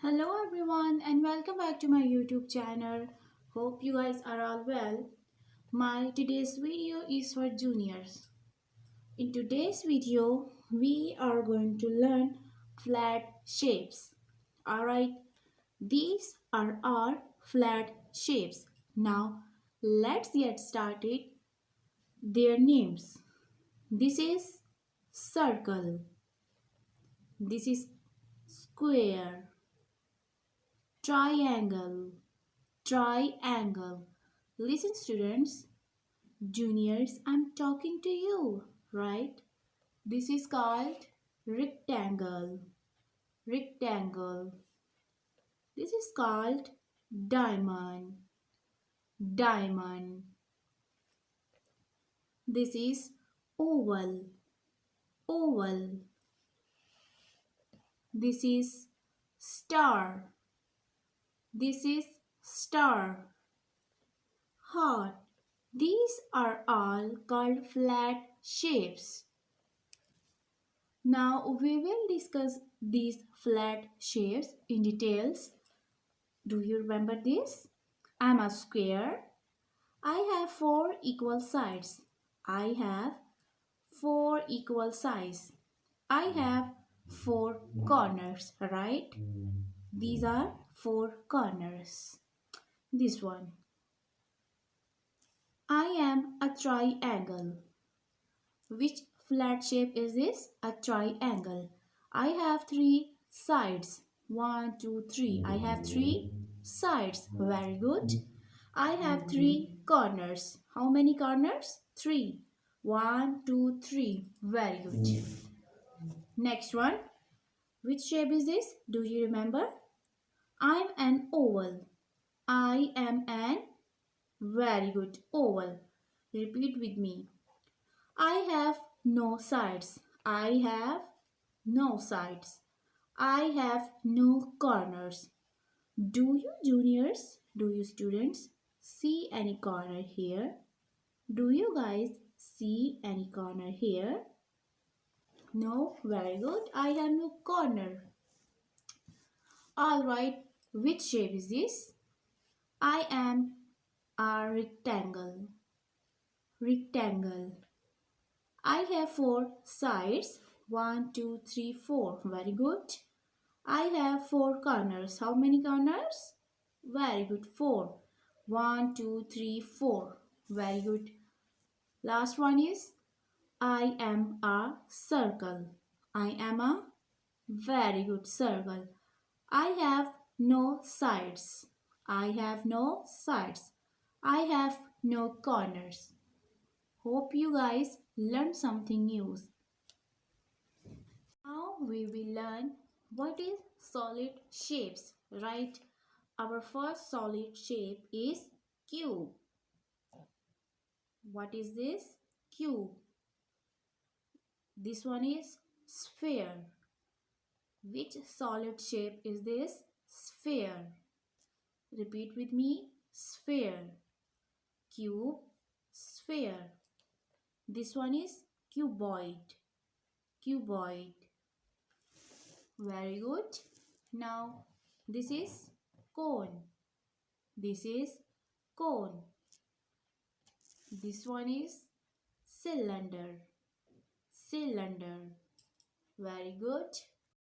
Hello everyone and welcome back to my YouTube channel. Hope you guys are all well. My today's video is for juniors. In today's video, we are going to learn flat shapes. Alright, these are our flat shapes. Now, let's get started. Their names. This is circle. This is square. Triangle. Triangle. Listen, students, juniors, I'm talking to you, right? This is called rectangle. Rectangle. This is called diamond. Diamond. This is oval. Oval. This is star. This is star. Heart. These are all called flat shapes. Now we will discuss these flat shapes in details. Do you remember this? I am a square. I have four equal sides. I have four equal sides. I have four corners, right? These are four corners. This one. I am a triangle. Which flat shape is this? A triangle. I have three sides. One, two, three. I have three sides. Very good. I have three corners. How many corners? Three. One, two, three. Very good. Next one. Which shape is this? Do you remember? I'm an oval. I am an very good oval. Repeat with me. I have no sides. I have no sides. I have no corners. Do you juniors, do you students see any corner here? Do you guys see any corner here? No, very good. I have no corner. Alright, which shape is this? I am a rectangle. Rectangle. I have four sides. One, two, three, four. Very good. I have four corners. How many corners? Very good. Four. One, two, three, four. Very good. Last one is I am a circle. I am a very good circle. I have no sides. I have no sides. I have no corners. Hope you guys learned something new. Now we will learn what is solid shapes, right? Our first solid shape is cube. What is this? Cube. This one is sphere. Which solid shape is this? Sphere. Repeat with me. Sphere. Cube. Sphere. This one is cuboid. Cuboid. Very good. Now this is cone. This is cone. This one is cylinder. Cylinder. Very good.